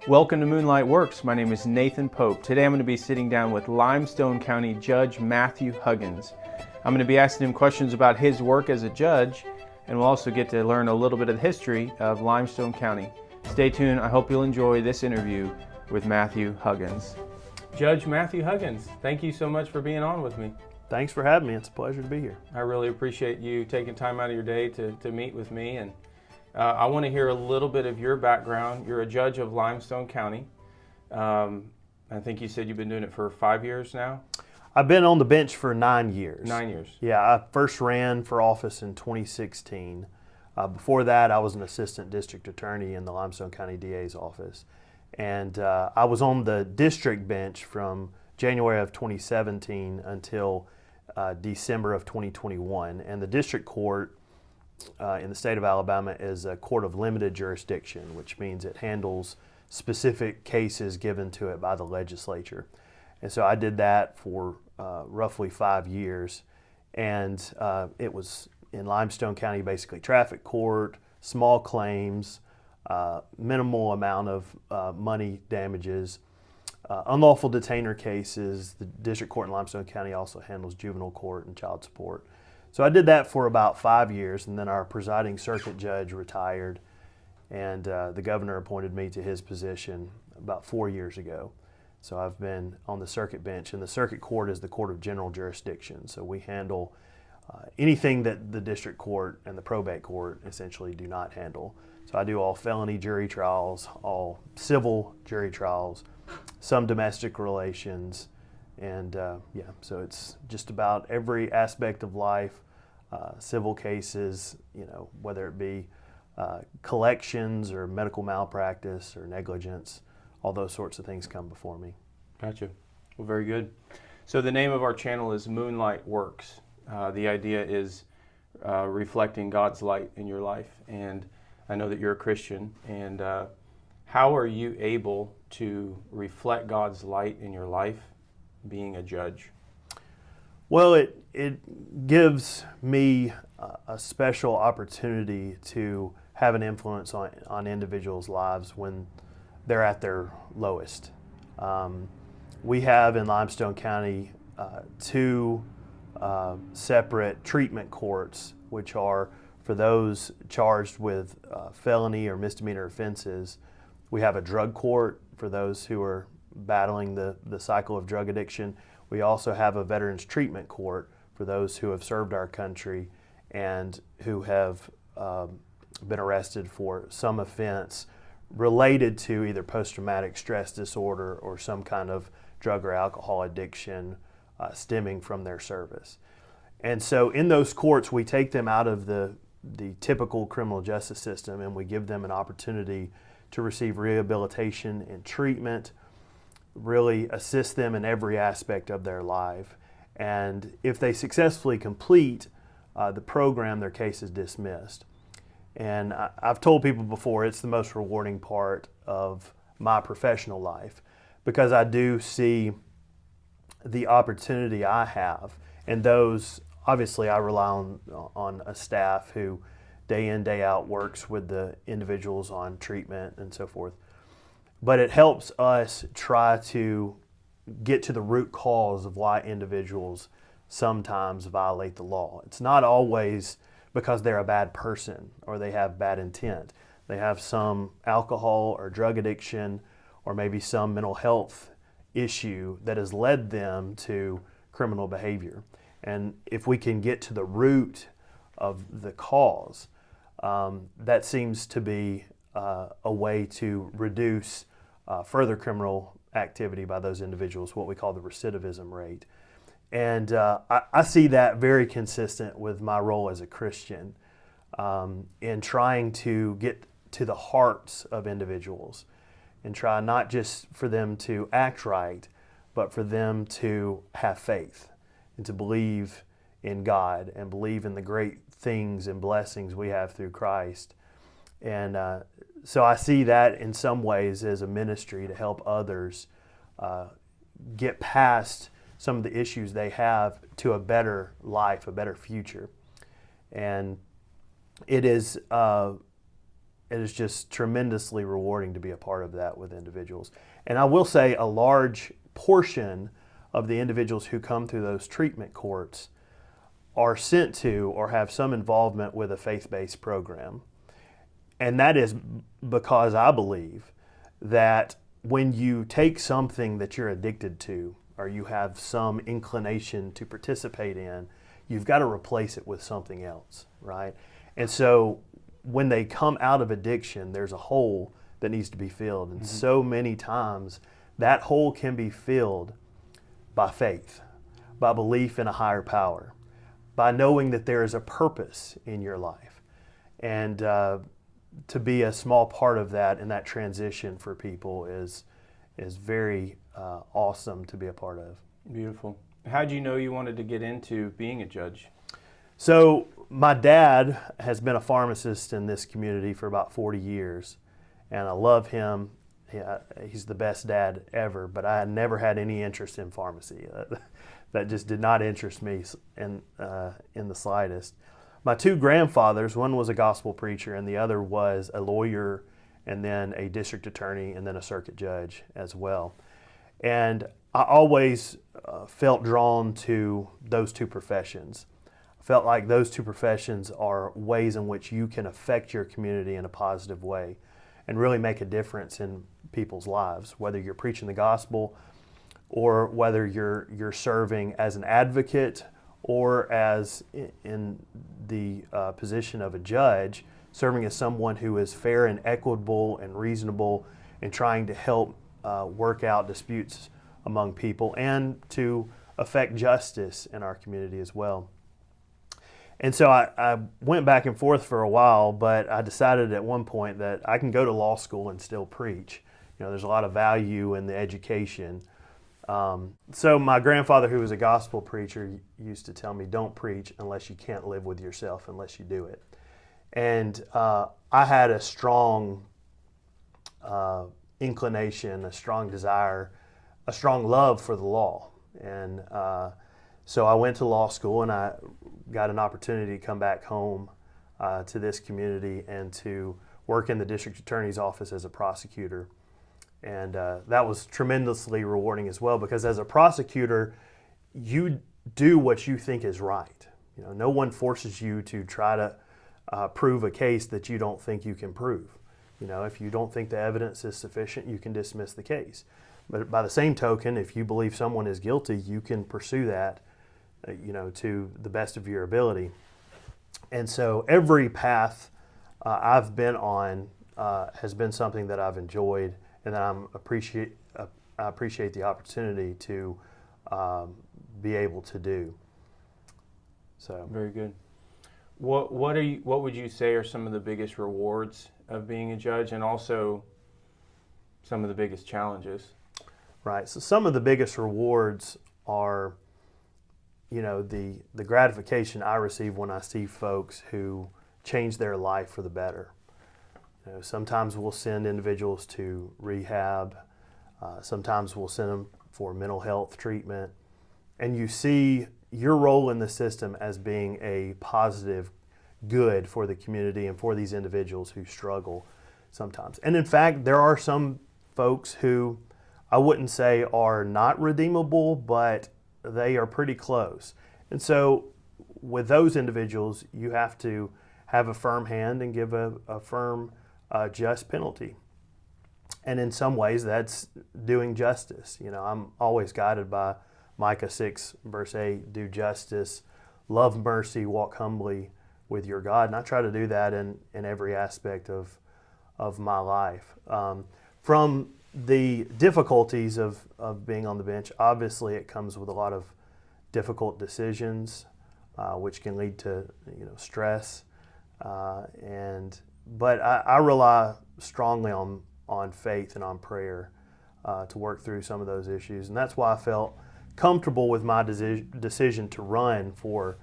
Welcome to Moonlight Works. My name is Nathan Pope. Today I'm going to be sitting down with Limestone County Judge Matthew Huggins. I'm going to be asking him questions about his work as a judge, and we'll also get to learn a little bit of the history of Limestone County. Stay tuned. I hope you'll enjoy this interview with Matthew Huggins. Judge Matthew Huggins, thank you so much for being on with me. Thanks for having me. It's a pleasure to be here. I really appreciate you taking time out of your day to meet with me. And I want to hear a little bit of your background. You're a judge of Limestone County. I think you said you've been doing it for 5 years now? I've been on the bench for 9 years. 9 years. Yeah, I first ran for office in 2016. Before that, I was an assistant district attorney in the Limestone County DA's office. And I was on the district bench from January of 2017 until December of 2021. And the district court in the state of Alabama is a court of limited jurisdiction, which means it handles specific cases given to it by the legislature. And so I did that for roughly 5 years. And it was in Limestone County, basically traffic court, small claims, minimal amount of money damages, unlawful detainer cases. The district court in Limestone County also handles juvenile court and child support. So I did that for about 5 years, and then our presiding circuit judge retired, and the governor appointed me to his position about 4 years ago. So I've been on the circuit bench, and the circuit court is the court of general jurisdiction. So we handle anything that the district court and the probate court essentially do not handle. So I do all felony jury trials, all civil jury trials, some domestic relations, and so it's just about every aspect of life, civil cases, whether it be collections or medical malpractice or negligence, all those sorts of things come before me. Gotcha. Well, very good. So the name of our channel is Moonlight Works. The idea is reflecting God's light in your life, and I know that you're a Christian, and how are you able to reflect God's light in your life being a judge? Well, it gives me a special opportunity to have an influence on individuals' lives when they're at their lowest. We have in Limestone County two separate treatment courts, which are for those charged with felony or misdemeanor offenses. We have a drug court for those who are battling the cycle of drug addiction. We also have a veterans treatment court for those who have served our country and who have been arrested for some offense related to either post-traumatic stress disorder or some kind of drug or alcohol addiction stemming from their service. And so in those courts, we take them out of the typical criminal justice system, and we give them an opportunity to receive rehabilitation and treatment, really assist them in every aspect of their life. And if they successfully complete the program, their case is dismissed. And I've told people before, it's the most rewarding part of my professional life, because I do see the opportunity I have. And those, obviously I rely on a staff who day in, day out works with the individuals on treatment and so forth. But it helps us try to get to the root cause of why individuals sometimes violate the law. It's not always because they're a bad person or they have bad intent. They have some alcohol or drug addiction or maybe some mental health issue that has led them to criminal behavior. And if we can get to the root of the cause, that seems to be a way to reduce further criminal activity by those individuals, what we call the recidivism rate. And I see that very consistent with my role as a Christian in trying to get to the hearts of individuals and try not just for them to act right, but for them to have faith and to believe in God and believe in the great things and blessings we have through Christ. And so I see that in some ways as a ministry to help others get past some of the issues they have to a better life, a better future. And it is it is just tremendously rewarding to be a part of that with individuals. And I will say a large portion of the individuals who come through those treatment courts are sent to or have some involvement with a faith-based program. And that is because I believe that when you take something that you're addicted to or you have some inclination to participate in, you've got to replace it with something else, right? And so when they come out of addiction, there's a hole that needs to be filled. And so many times that hole can be filled by faith, by belief in a higher power, by knowing that there is a purpose in your life. And to be a small part of that and that transition for people is very awesome to be a part of. Beautiful. How did you know you wanted to get into being a judge? So my dad has been a pharmacist in this community for about 40 years, and I love him. He's the best dad ever, but I never had any interest in pharmacy. That just did not interest me in the slightest. My two grandfathers, one was a gospel preacher and the other was a lawyer and then a district attorney and then a circuit judge as well. And I always felt drawn to those two professions. I felt like those two professions are ways in which you can affect your community in a positive way and really make a difference in people's lives, whether you're preaching the gospel or whether you're serving as an advocate or as in the position of a judge, serving as someone who is fair and equitable and reasonable and trying to help work out disputes among people and to affect justice in our community as well. And so I went back and forth for a while, but I decided at one point that I can go to law school and still preach. You know, there's a lot of value in the education. So my grandfather, who was a gospel preacher, used to tell me, don't preach unless you can't live with yourself, unless you do it. And I had a strong inclination, a strong desire, a strong love for the law. And so I went to law school and I got an opportunity to come back home to this community and to work in the district attorney's office as a prosecutor. And that was tremendously rewarding as well, because as a prosecutor, you do what you think is right. You know, no one forces you to try to prove a case that you don't think you can prove. You know, if you don't think the evidence is sufficient, you can dismiss the case. But by the same token, if you believe someone is guilty, you can pursue that, to the best of your ability. And so every path I've been on has been something that I've enjoyed and that I appreciate the opportunity to be able to do. So very good. What would you say are some of the biggest rewards of being a judge, and also some of the biggest challenges? Right. So some of the biggest rewards are, the gratification I receive when I see folks who change their life for the better. Sometimes we'll send individuals to rehab. Sometimes we'll send them for mental health treatment. And you see your role in the system as being a positive good for the community and for these individuals who struggle sometimes. And in fact, there are some folks who I wouldn't say are not redeemable, but they are pretty close. And so with those individuals, you have to have a firm hand and give a firm just penalty. And in some ways, that's doing justice. I'm always guided by Micah 6, verse 8, do justice, love mercy, walk humbly with your God. And I try to do that in every aspect of my life. From the difficulties of being on the bench, obviously it comes with a lot of difficult decisions, which can lead to stress. But I rely strongly on faith and on prayer to work through some of those issues. And that's why I felt comfortable with my decision to run for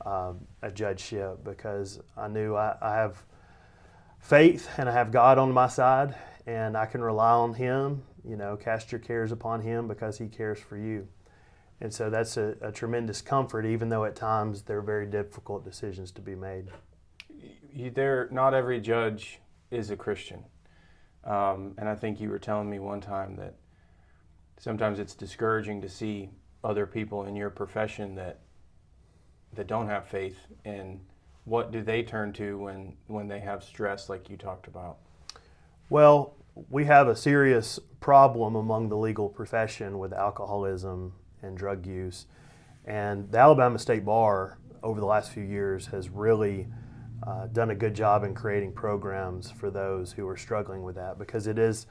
a judgeship, because I knew I have faith and I have God on my side and I can rely on Him. Cast your cares upon Him because He cares for you. And so that's a tremendous comfort, even though at times they're very difficult decisions to be made. Not every judge is a Christian. And I think you were telling me one time that sometimes it's discouraging to see other people in your profession that don't have faith, and what do they turn to when they have stress like you talked about? Well, we have a serious problem among the legal profession with alcoholism and drug use. And the Alabama State Bar over the last few years has really done a good job in creating programs for those who are struggling with that, because it is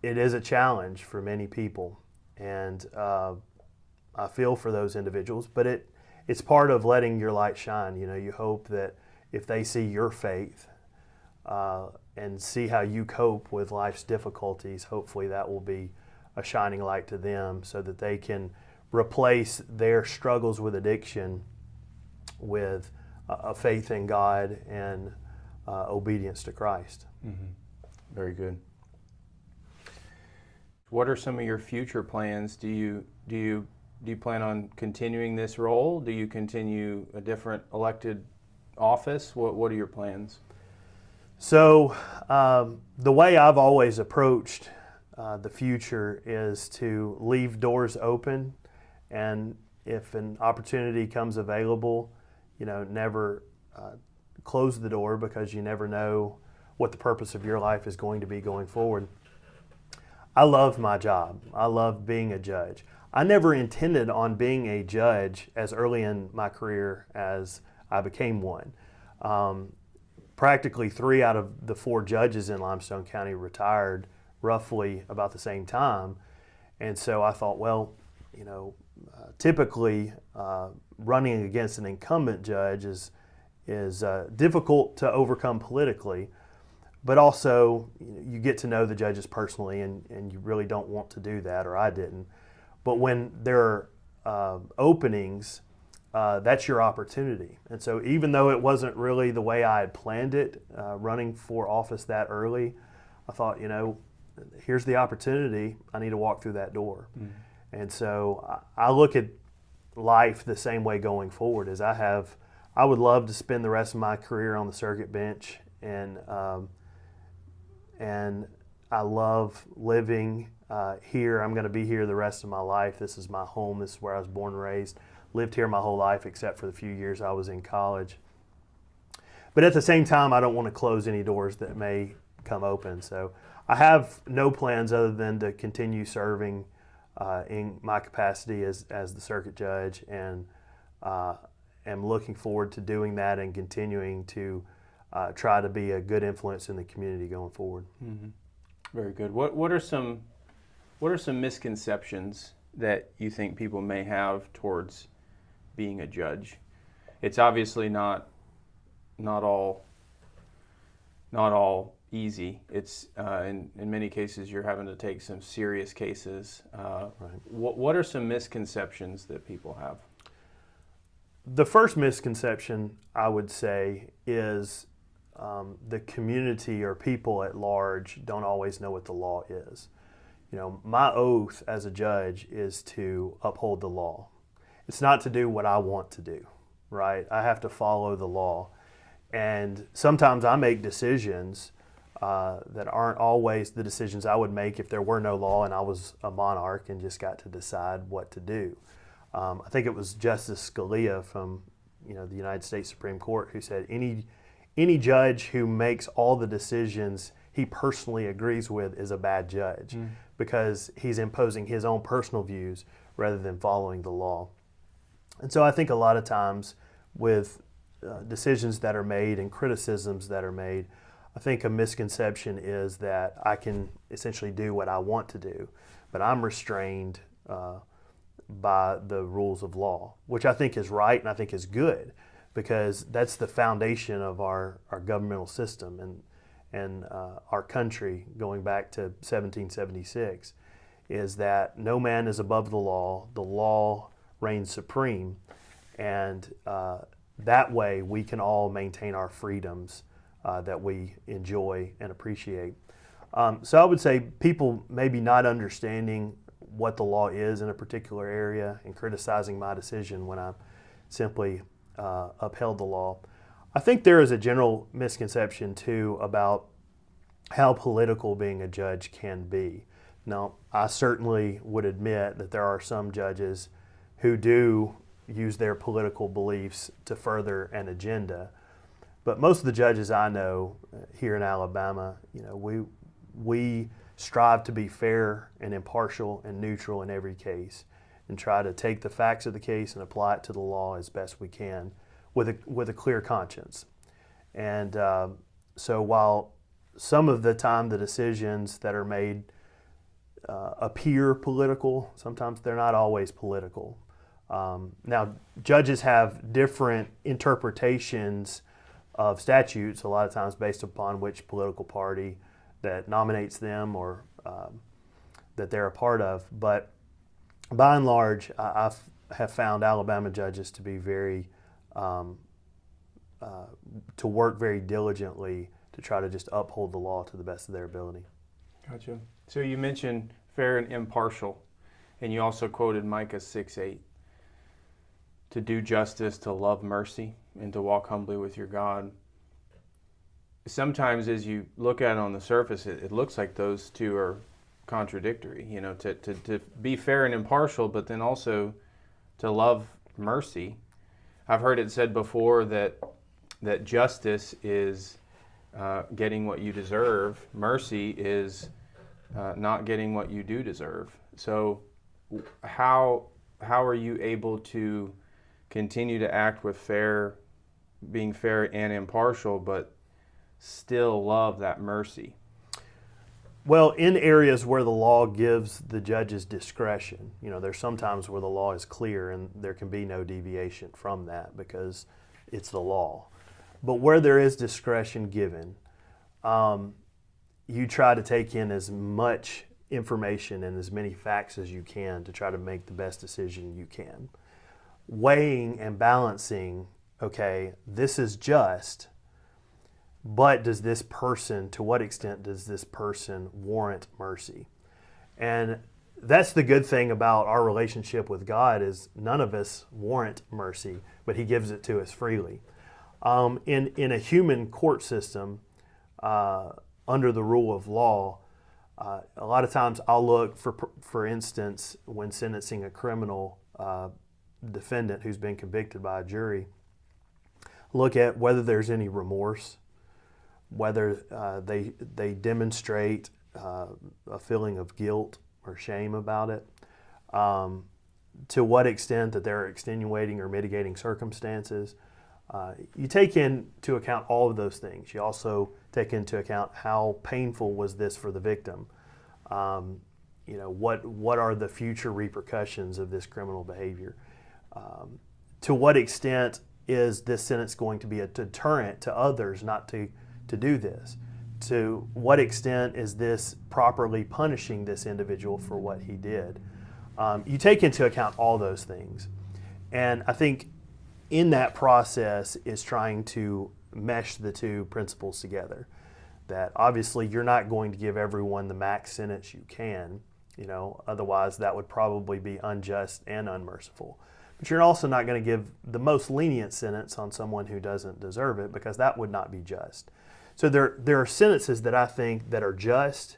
a challenge for many people. And I feel for those individuals, but it's part of letting your light shine. You know, you hope that if they see your faith and see how you cope with life's difficulties, hopefully that will be a shining light to them so that they can replace their struggles with addiction with a faith in God and obedience to Christ. Mm-hmm. Very good. What are some of your future plans? Do you plan on continuing this role? Do you continue a different elected office? What are your plans? So the way I've always approached the future is to leave doors open, and if an opportunity comes available, never close the door, because you never know what the purpose of your life is going to be going forward. I love my job. I love being a judge. I never intended on being a judge as early in my career as I became one. Practically 3 out of the 4 judges in Limestone County retired roughly about the same time. And so I thought, well, typically running against an incumbent judge is difficult to overcome politically, but also you get to know the judges personally, and you really don't want to do that, or I didn't. But when there are openings, that's your opportunity. And so even though it wasn't really the way I had planned it, running for office that early, I thought, here's the opportunity. I need to walk through that door. Mm. And so I look at life the same way going forward, as I would love to spend the rest of my career on the circuit bench, and I love living here. I'm going to be here the rest of my life. This is my home. This is where I was born and raised. Lived here my whole life except for the few years I was in college. But at the same time, I don't want to close any doors that may come open. So I have no plans other than to continue serving in my capacity as the circuit judge, and am looking forward to doing that and continuing to try to be a good influence in the community going forward. Mm-hmm. Very good. What are some misconceptions that you think people may have towards being a judge? It's obviously not all easy. It's in many cases you're having to take some serious cases. Right. What are some misconceptions that people have? The first misconception I would say is the community or people at large don't always know what the law is. My oath as a judge is to uphold the law. It's not to do what I want to do, right? I have to follow the law. And sometimes I make decisions that aren't always the decisions I would make if there were no law and I was a monarch and just got to decide what to do. I think it was Justice Scalia from the United States Supreme Court who said any judge who makes all the decisions he personally agrees with is a bad judge, because he's imposing his own personal views rather than following the law. And so I think a lot of times with decisions that are made and criticisms that are made, I think a misconception is that I can essentially do what I want to do, but I'm restrained by the rules of law, which I think is right and I think is good, because that's the foundation of our governmental system and our country, going back to 1776, is that no man is above the law reigns supreme, and that way we can all maintain our freedoms that we enjoy and appreciate. So I would say people maybe not understanding what the law is in a particular area and criticizing my decision when I simply upheld the law. I think there is a general misconception too about how political being a judge can be. Now, I certainly would admit that there are some judges who do use their political beliefs to further an agenda. But most of the judges I know here in Alabama, we strive to be fair and impartial and neutral in every case, and try to take the facts of the case and apply it to the law as best we can, with a clear conscience. And so while some of the time the decisions that are made appear political, sometimes they're not always political. Now, judges have different interpretations of statutes, a lot of times based upon which political party that nominates them or that they're a part of. But by and large, I have found Alabama judges to be to work very diligently to try to just uphold the law to the best of their ability. Gotcha. So you mentioned fair and impartial, and you also quoted Micah 6:8. To do justice, to love mercy, and to walk humbly with your God. Sometimes as you look at it on the surface, it looks like those two are contradictory, to be fair and impartial, but then also to love mercy. I've heard it said before that justice is getting what you deserve. Mercy is not getting what you do deserve. So how are you able to continue to act with being fair and impartial, but still love that mercy? Well, in areas where the law gives the judges discretion, there's sometimes where the law is clear and there can be no deviation from that because it's the law. But where there is discretion given, you try to take in as much information and as many facts as you can to try to make the best decision you can. Weighing and balancing, okay, this is just, but to what extent does this person warrant mercy? And that's the good thing about our relationship with God is none of us warrant mercy, but He gives it to us freely. In a human court system, under the rule of law, a lot of times I'll look, for instance, when sentencing a criminal defendant who's been convicted by a jury, look at whether there's any remorse, whether they demonstrate a feeling of guilt or shame about it, to what extent that there are extenuating or mitigating circumstances. You take into account all of those things. You also take into account how painful was this for the victim. What are the future repercussions of this criminal behavior? To what extent is this sentence going to be a deterrent to others not to do this? To what extent is this properly punishing this individual for what he did? You take into account all those things. And I think in that process is trying to mesh the two principles together. That obviously you're not going to give everyone the max sentence you can, otherwise that would probably be unjust and unmerciful. But you're also not going to give the most lenient sentence on someone who doesn't deserve it, because that would not be just. So there are sentences that I think that are just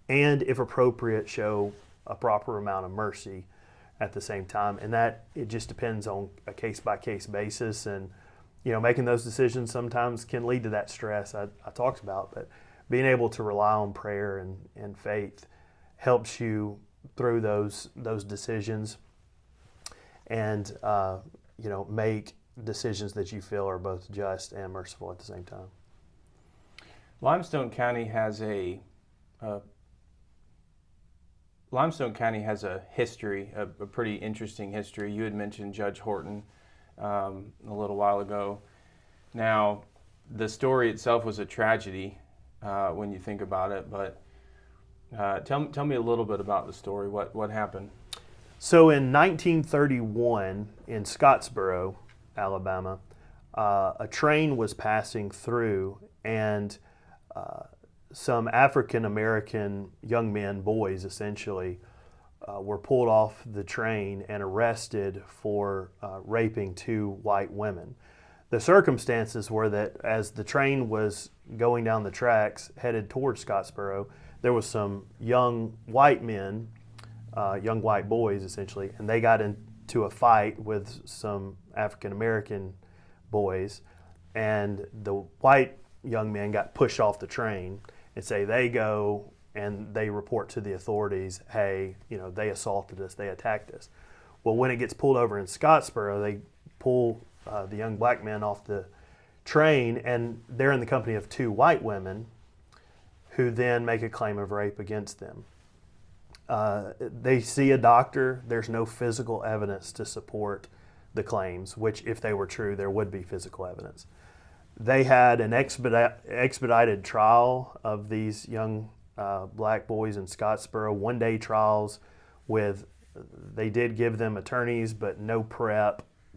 and, if appropriate, show a proper amount of mercy at the same time. And that it just depends on a case-by-case basis. And, making those decisions sometimes can lead to that stress I talked about. But being able to rely on prayer and faith helps you through those decisions and, make decisions that you feel are both just and merciful at the same time. Limestone County has a history, a pretty interesting history. You had mentioned Judge Horton a little while ago. Now, the story itself was a tragedy when you think about it, but tell me a little bit about the story. What happened? So in 1931 in Scottsboro, Alabama, a train was passing through, and some African-American young men, boys essentially, were pulled off the train and arrested for raping two white women. The circumstances were that as the train was going down the tracks headed towards Scottsboro, there was some young white men, young white boys essentially, and they got into a fight with some African American boys, and the white young men got pushed off the train, and say they go and they report to the authorities, hey, they assaulted us, they attacked us. Well, when it gets pulled over in Scottsboro, they pull the young black men off the train, and they're in the company of two white women who then make a claim of rape against them. They see a doctor. There's no physical evidence to support the claims, which if they were true, there would be physical evidence. They had an expedited trial of these young black boys in Scottsboro, one-day trials they did give them attorneys, but no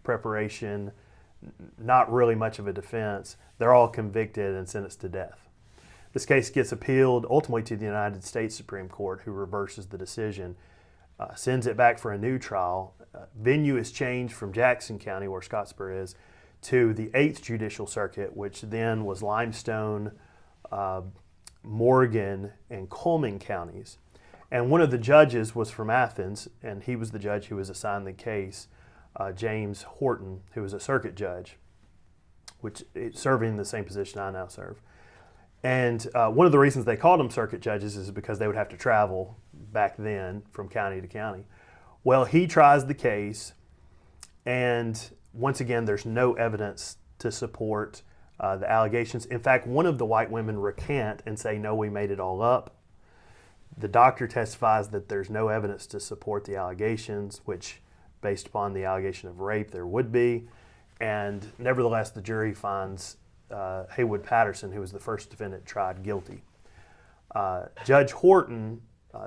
preparation, not really much of a defense. They're all convicted and sentenced to death. This case gets appealed ultimately to the United States Supreme Court, who reverses the decision, sends it back for a new trial. Venue is changed from Jackson County, where Scottsboro is, to the 8th Judicial Circuit, which then was Limestone, Morgan, and Coleman counties. And one of the judges was from Athens, and he was the judge who was assigned the case, James Horton, who was a circuit judge, which serving the same position I now serve. And one of the reasons they called them circuit judges is because they would have to travel back then from county to county. Well, he tries the case, and once again, there's no evidence to support the allegations. In fact, one of the white women recant and say, no, we made it all up. The doctor testifies that there's no evidence to support the allegations, which, based upon the allegation of rape, there would be. And nevertheless, the jury finds Haywood Patterson, who was the first defendant, tried guilty. Judge Horton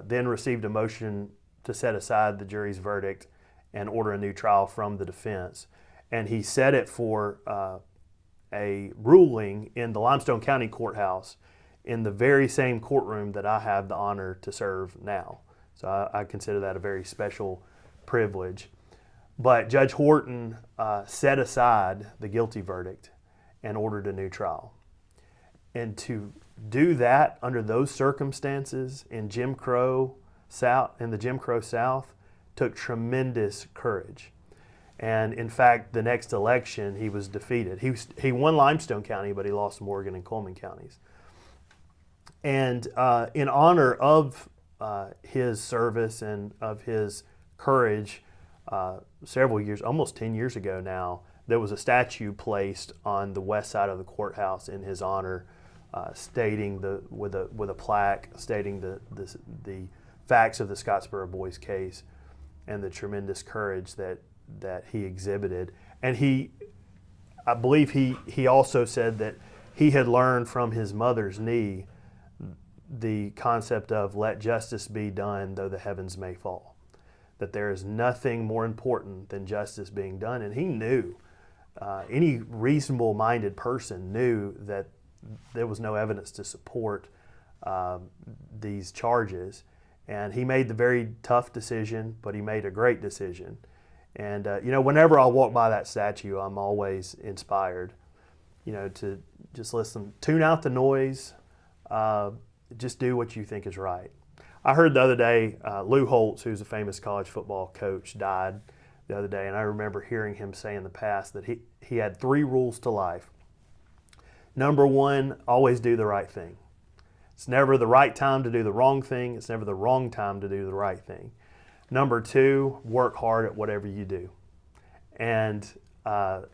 then received a motion to set aside the jury's verdict and order a new trial from the defense. And he set it for a ruling in the Limestone County Courthouse in the very same courtroom that I have the honor to serve now. So I consider that a very special privilege. But Judge Horton set aside the guilty verdict and ordered a new trial. And to do that under those circumstances in the Jim Crow South took tremendous courage. And in fact, the next election he was defeated. He won Limestone County, but he lost Morgan and Coleman counties. And in honor of his service and of his courage, several years, almost 10 years ago now, there was a statue placed on the west side of the courthouse in his honor, stating with a plaque stating the facts of the Scottsboro Boys case and the tremendous courage that he exhibited. And I believe he also said that he had learned from his mother's knee the concept of let justice be done though the heavens may fall, that there is nothing more important than justice being done. And he knew, any reasonable minded person knew that there was no evidence to support these charges. And he made the very tough decision, but he made a great decision. And whenever I walk by that statue, I'm always inspired, to just listen, tune out the noise, just do what you think is right. I heard the other day, Lou Holtz, who's a famous college football coach, died the other day, and I remember hearing him say in the past that he had 3 rules to life. Number 1, always do the right thing. It's never the right time to do the wrong thing. It's never the wrong time to do the right thing. Number 2, work hard at whatever you do. And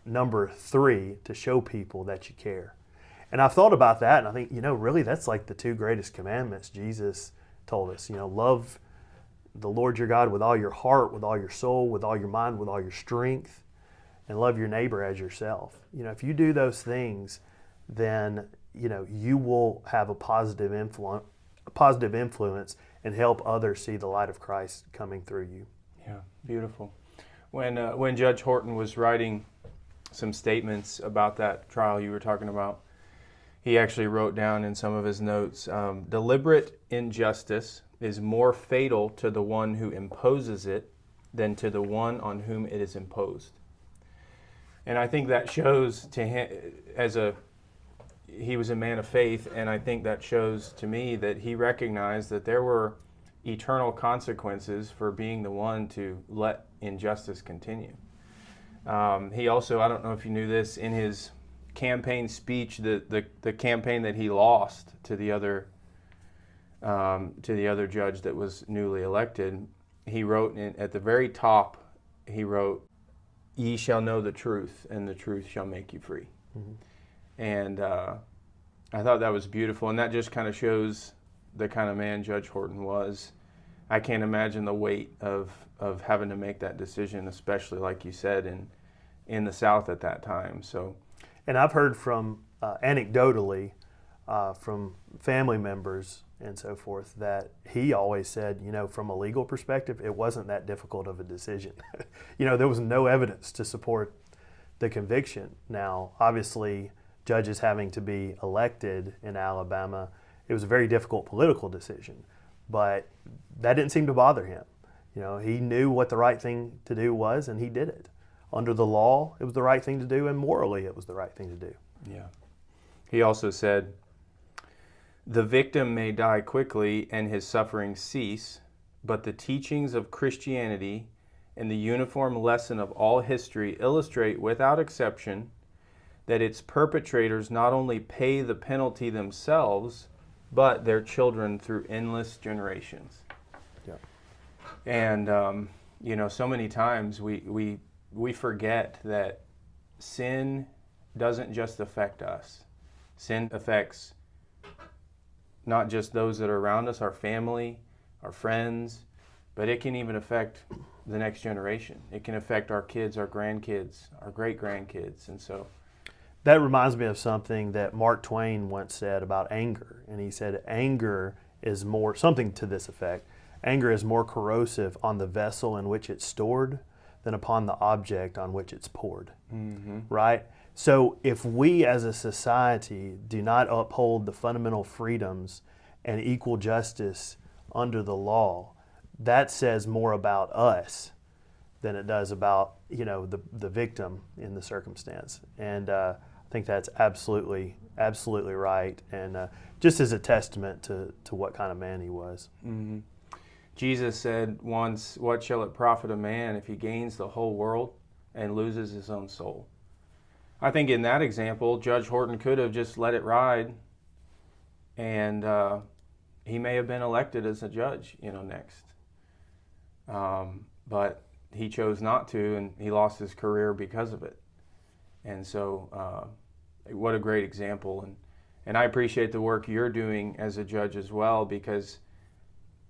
number 3, to show people that you care. And I've thought about that, and I think, really that's like the 2 greatest commandments Jesus told us. Love the Lord your God with all your heart, with all your soul, with all your mind, with all your strength, and love your neighbor as yourself. If you do those things, then you will have a positive influence and help others see the light of Christ coming through you. Yeah, beautiful. When Judge Horton was writing some statements about that trial you were talking about, he actually wrote down in some of his notes, deliberate injustice is more fatal to the one who imposes it than to the one on whom it is imposed. And I think that shows to him he was a man of faith, and I think that shows to me that he recognized that there were eternal consequences for being the one to let injustice continue. He also, I don't know if you knew this, in his campaign speech, the campaign that he lost to the other judge that was newly elected, he wrote at the very top, he wrote, "Ye shall know the truth, and the truth shall make you free." Mm-hmm. And I thought that was beautiful, and that just kind of shows the kind of man Judge Horton was. I can't imagine the weight of having to make that decision, especially like you said, in the South at that time. So, and I've heard from anecdotally from family members and so forth that he always said, from a legal perspective, it wasn't that difficult of a decision. There was no evidence to support the conviction. Now, obviously, judges having to be elected in Alabama, it was a very difficult political decision, but that didn't seem to bother him. He knew what the right thing to do was, and he did it. Under the law, it was the right thing to do, and morally, it was the right thing to do. Yeah. He also said, "The victim may die quickly and his sufferings cease, but the teachings of Christianity and the uniform lesson of all history illustrate without exception that its perpetrators not only pay the penalty themselves, but their children through endless generations." Yeah. And, so many times we forget that sin doesn't just affect us. Sin affects not just those that are around us, our family, our friends, but it can even affect the next generation. It can affect our kids, our grandkids, our great-grandkids, and so... That reminds me of something that Mark Twain once said about anger. And he said, anger is more, something to this effect, anger is more corrosive on the vessel in which it's stored than upon the object on which it's poured. Mm-hmm. Right? So if we as a society do not uphold the fundamental freedoms and equal justice under the law, that says more about us than it does about, the victim in the circumstance. And I think that's absolutely right, and just as a testament to what kind of man he was. Mm-hmm. Jesus said once, "What shall it profit a man if he gains the whole world and loses his own soul?" I think in that example, Judge Horton could have just let it ride, and he may have been elected as a judge, next. But he chose not to, and he lost his career because of it. And so, what a great example. And I appreciate the work you're doing as a judge as well, because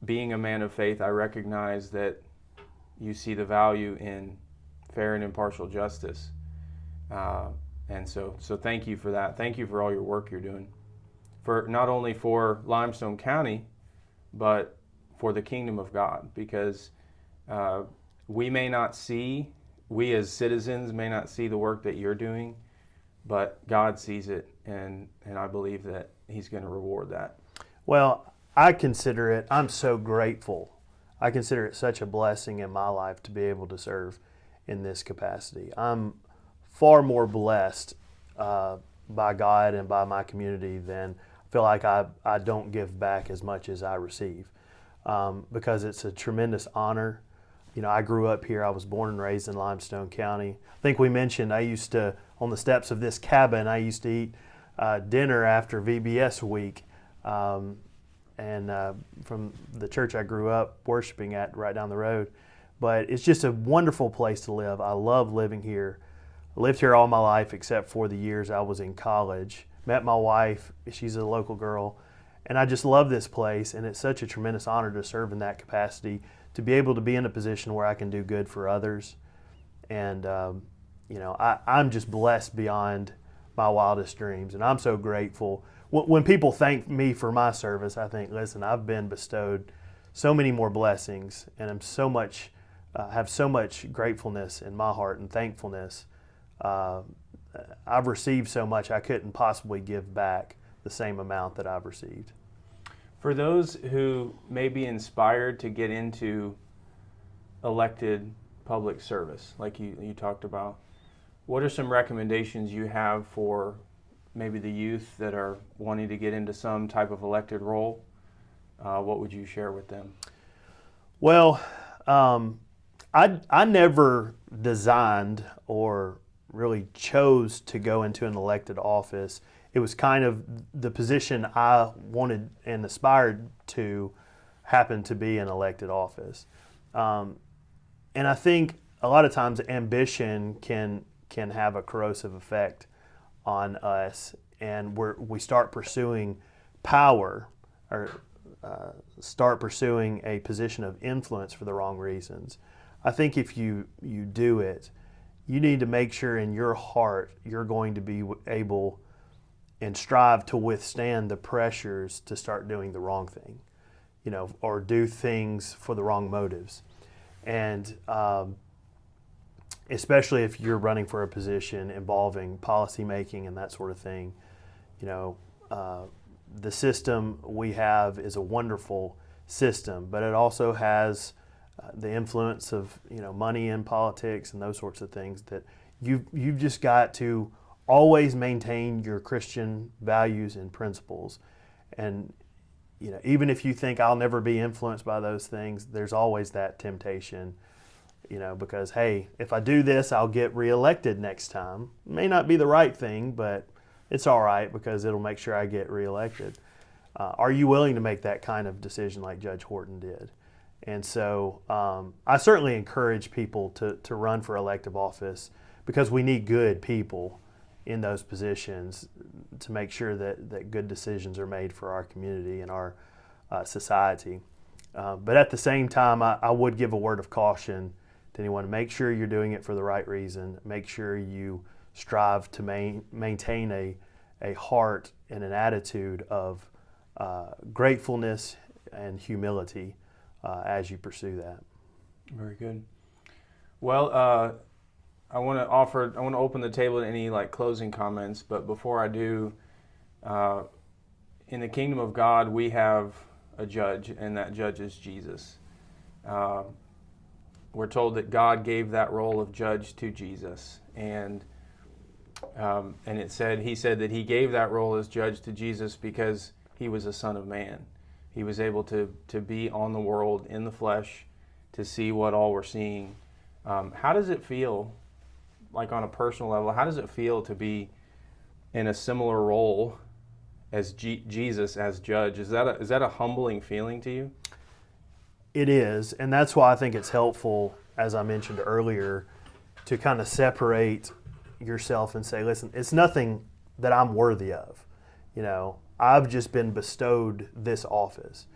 being a man of faith, I recognize that you see the value in fair and impartial justice. And so thank you for that. Thank you for all your work you're doing, for not only for Limestone County, but for the kingdom of God, because we as citizens may not see the work that you're doing, but God sees it, and I believe that He's going to reward that. Well, I'm so grateful. I consider it such a blessing in my life to be able to serve in this capacity. I'm far more blessed by God and by my community than I feel like I don't give back as much as I receive, because it's a tremendous honor. I grew up here. I was born and raised in Limestone County. I think we mentioned I used to, on the steps of this cabin, I used to eat dinner after VBS week. And from the church I grew up worshiping at right down the road. But it's just a wonderful place to live. I love living here. I lived here all my life except for the years I was in college. Met my wife. She's a local girl. And I just love this place, and it's such a tremendous honor to serve in that capacity, to be able to be in a position where I can do good for others. And, I'm just blessed beyond my wildest dreams, and I'm so grateful. When people thank me for my service, I think, listen, I've been bestowed so many more blessings, and I'm have so much gratefulness in my heart and thankfulness. I've received so much I couldn't possibly give back the same amount that I've received. For those who may be inspired to get into elected public service, like you talked about, What are some recommendations you have for maybe the youth that are wanting to get into some type of elected role? What would you share with them? Well, I never designed or really chose to go into an elected office. It was kind of the position I wanted and aspired to happen to be an elected office. And I think a lot of times ambition can have a corrosive effect on us, and we start pursuing power or start pursuing a position of influence for the wrong reasons. I think if you do it, you need to make sure in your heart you're going to be able and strive to withstand the pressures to start doing the wrong thing, or do things for the wrong motives. And especially if you're running for a position involving policy making and that sort of thing, the system we have is a wonderful system, but it also has the influence of money in politics and those sorts of things that you've just got to always maintain your Christian values and principles. And even if you think I'll never be influenced by those things, there's always that temptation, because hey, if I do this, I'll get reelected next time. It may not be the right thing, but it's all right because it'll make sure I get reelected. Are you willing to make that kind of decision like Judge Horton did? And so I certainly encourage people to run for elective office because we need good people in those positions to make sure that good decisions are made for our community and our society. But at the same time, I would give a word of caution to anyone. Make sure you're doing it for the right reason. Make sure you strive to maintain a heart and an attitude of gratefulness and humility as you pursue that. Very good. Well, I want to open the table to any closing comments, but before I do, in the kingdom of God, we have a judge, and that judge is Jesus. We're told that God gave that role of judge to Jesus, and he said that he gave that role as judge to Jesus because he was a son of man. He was able to be on the world in the flesh, to see what all we're seeing. How does it feel, on a personal level, how does it feel to be in a similar role as Jesus as judge? Is that a humbling feeling to you? It is, and that's why I think it's helpful, as I mentioned earlier, to kind of separate yourself and say, listen, it's nothing that I'm worthy of. I've just been bestowed this office,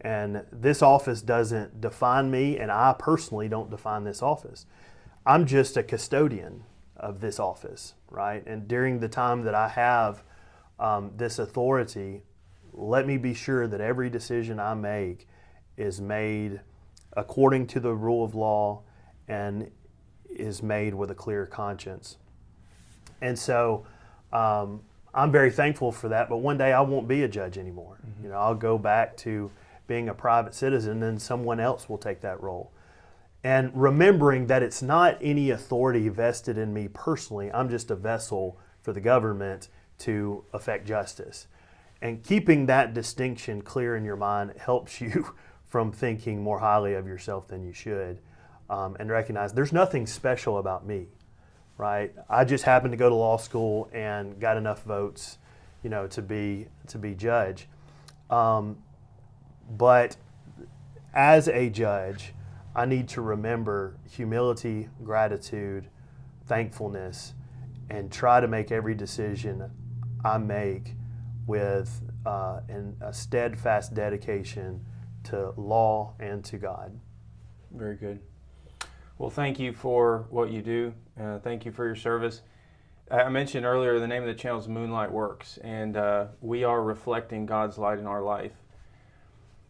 and this office doesn't define me, and I personally don't define this office. I'm just a custodian of this office, right? And during the time that I have this authority, let me be sure that every decision I make is made according to the rule of law and is made with a clear conscience. And so I'm very thankful for that, but one day I won't be a judge anymore. Mm-hmm. I'll go back to being a private citizen, and someone else will take that role. And remembering that it's not any authority vested in me personally, I'm just a vessel for the government to effect justice. And keeping that distinction clear in your mind helps you from thinking more highly of yourself than you should, and recognize there's nothing special about me, right? I just happened to go to law school and got enough votes, to be judge. But as a judge, I need to remember humility, gratitude, thankfulness, and try to make every decision I make with a steadfast dedication to law and to God. Very good. Well, thank you for what you do. Thank you for your service. I mentioned earlier the name of the channel is Moonlight Works, and we are reflecting God's light in our life.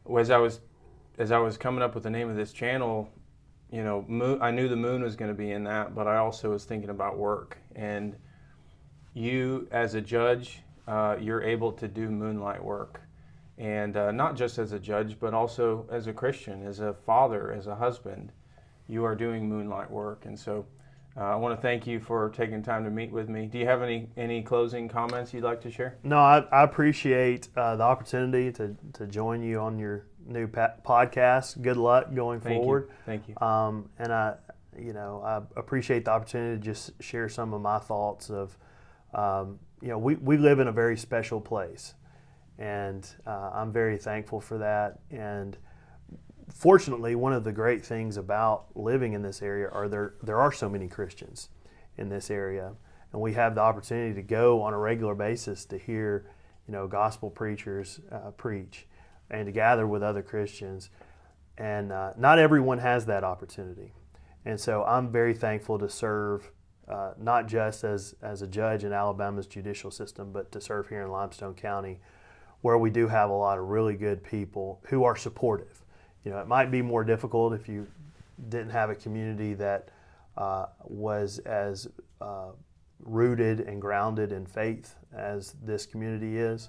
As I was coming up with the name of this channel, I knew the moon was going to be in that, but I also was thinking about work. And you, as a judge, you're able to do moonlight work. And not just as a judge, but also as a Christian, as a father, as a husband, you are doing moonlight work. And so I want to thank you for taking time to meet with me. Do you have any closing comments you'd like to share? No, I appreciate the opportunity to join you on your new podcast. Good luck going forward. Thank you. And I appreciate the opportunity to just share some of my thoughts of, we live in a very special place, and I'm very thankful for that. And fortunately, one of the great things about living in this area are there are so many Christians in this area, and we have the opportunity to go on a regular basis to hear, gospel preachers preach, and to gather with other Christians. And not everyone has that opportunity, and so I'm very thankful to serve not just as a judge in Alabama's judicial system, but to serve here in Limestone County, where we do have a lot of really good people who are supportive. It might be more difficult if you didn't have a community that was as rooted and grounded in faith as this community is.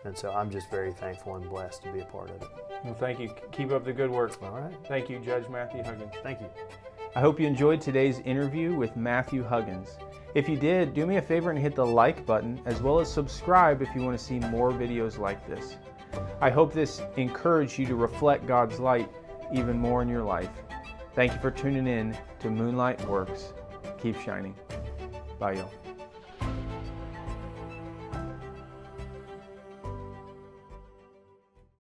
And so I'm just very thankful and blessed to be a part of it. Well, thank you. Keep up the good work. All right. Thank you, Judge Matthew Huggins. Thank you. I hope you enjoyed today's interview with Matthew Huggins. If you did, do me a favor and hit the like button, as well as subscribe if you want to see more videos like this. I hope this encouraged you to reflect God's light even more in your life. Thank you for tuning in to Moonlight Works. Keep shining. Bye, y'all.